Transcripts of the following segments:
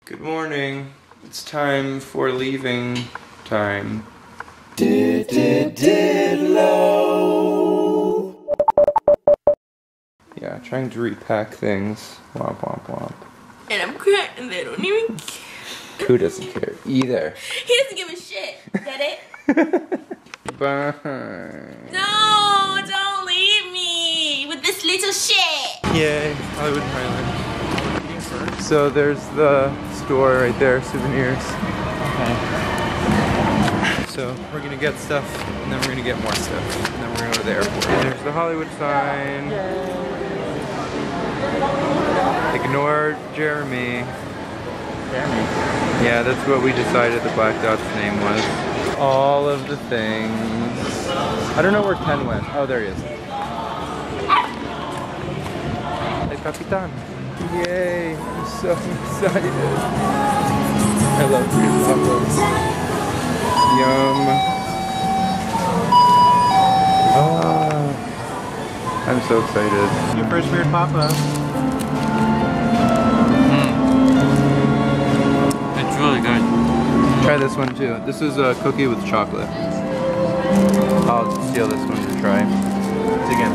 Good morning. It's time for leaving time. DITLO. Yeah, trying to repack things. Womp womp womp. And I'm crying and they don't even care. Who doesn't care either? He doesn't give a shit. Is that it? Bye. No, don't leave me with this little shit. Yay, Hollywood Highland. So there's the store right there, souvenirs. Okay. So we're gonna get stuff, and then we're gonna get more stuff, and then we're gonna go to the airport. And there's the Hollywood sign. Ignore Jeremy. Jeremy. Yeah, that's what we decided the Black Dot's name was. All of the things. I don't know where Ken went. Oh, there he is. Hey, Capitan. Yay, I'm so excited. I love green tacos. Yum. Oh, I'm so excited. Your first weird pop-up. It's really good. Try this one too. This is a cookie with chocolate. I'll steal this one to try. Again.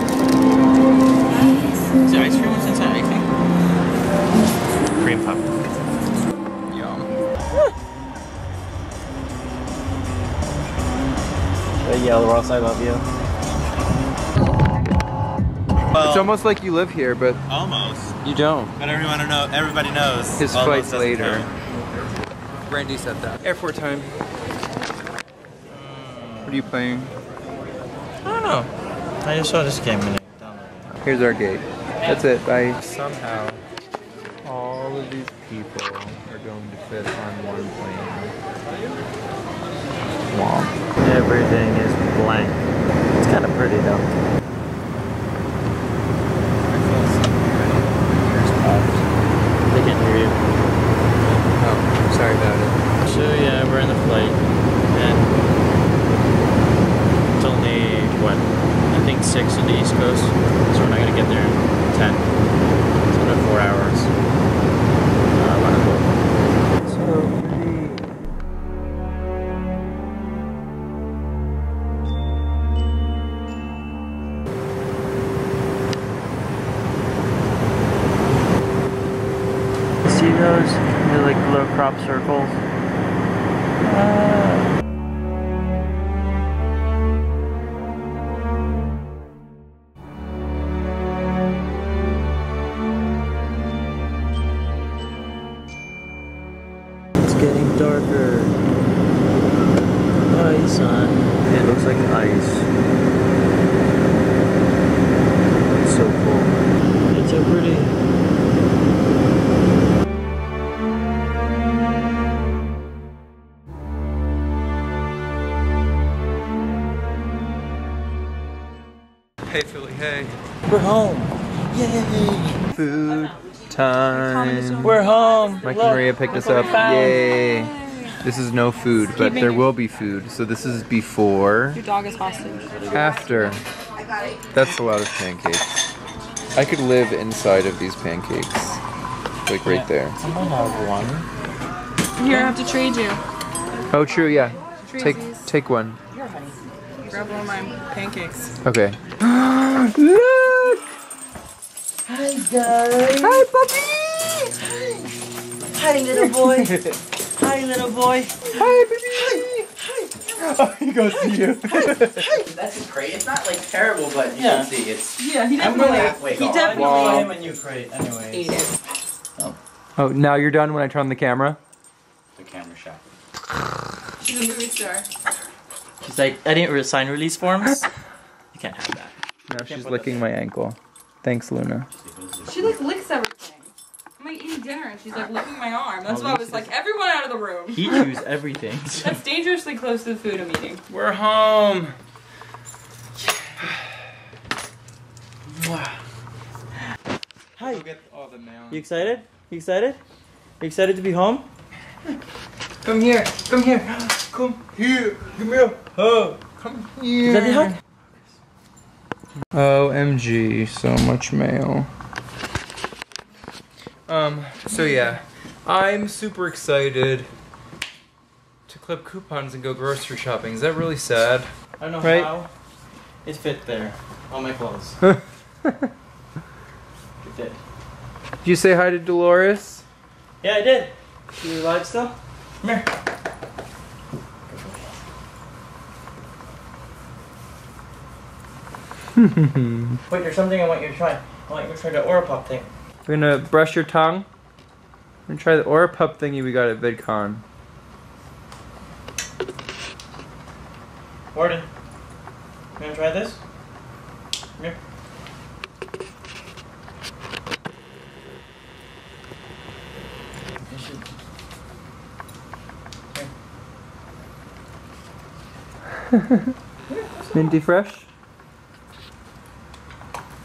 Is there ice cream? What's inside ice cream? Cream puff. Yum. Should I yell, Ross, I love you? Well, it's almost like you live here, but Almost. you don't. But everybody knows. His Almost flight's doesn't later. count. Randy said that. Airport time. What are you playing? I don't know. I just saw this game and Here's our gate. That's it. Bye. Somehow, all of these people are going to fit on one plane. Wow. everything is blank. It's kind of pretty though. They can't hear you. Oh, sorry about it. So yeah, we're in the flight, and it's only, what, I think 6 on the East Coast, so we're not going to get there in 10. It's another 4 hours. Wonderful. So pretty. See those? They're like little crop circles. It's getting darker. Ice on. It looks like ice. It's so cool. It's so pretty. Hey Philly, hey. We're home. Yay. Food time. We're home. Mike Look, and Maria picked us look up. what we found. Yay. This is no food, but there will be food. So this is before. Your dog is hostage. After. That's a lot of pancakes. I could live inside of these pancakes. Like right there. I might have one. Here, I have to trade you. Oh, true, yeah. Treesies. Take one. Grab one of my pancakes. Okay. Look! Hi guys! Hi, puppy! Hi little boy! Hi little boy! Hi, baby! Oh, he goes to you. That's great. It's not like terrible, but you can see it's. Yeah, he I'm definitely. halfway He gone. definitely Wow. him and you crate anyway. ate it. Oh, now you're done when I turn on the camera? The camera shot. She's a movie star. She's like, I didn't sign release forms. You can't have that. Now she's licking my ankle. Thanks, Luna. She like licks everything. I'm like eating dinner and she's like licking my arm. That's why I was like, everyone out of the room. He chews everything. That's dangerously close to the food I'm eating. We're home. Hi. Go get all the mail. You excited? You excited? You excited to be home? Come here. Come here. Come here. Give me a hug. Come here. Is that the hug? OMG, so much mail. So yeah, I'm super excited to clip coupons and go grocery shopping. Is that really sad? I don't know Right? how it fit there. All my clothes. It did. Did you say hi to Dolores? Yeah, I did. You alive still? Come here. Wait, there's something I want you to try. I want you to try the Aura Pop thing. We're gonna brush your tongue. We're gonna try the Aura Pup thingy we got at VidCon. Warden, you wanna try this? Come here. You should. Here. Minty fresh?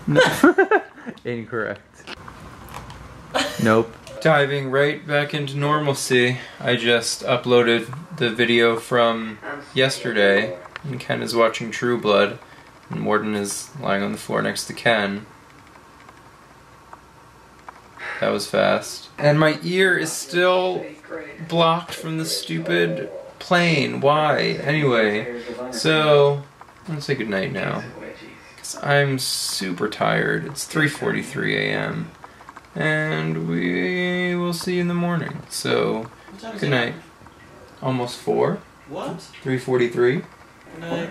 No. Incorrect. Nope. Diving right back into normalcy. I just uploaded the video from yesterday, and Ken is watching True Blood, and Warden is lying on the floor next to Ken. That was fast. And my ear is still blocked from the stupid plane. Why? Anyway, so I'm gonna say goodnight now. Because I'm super tired. It's 3:43 a.m. And we will see you in the morning. So, good night. Almost 4. What? 3:43. Good night.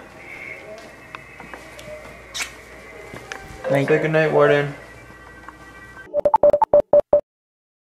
Say good night, Warden.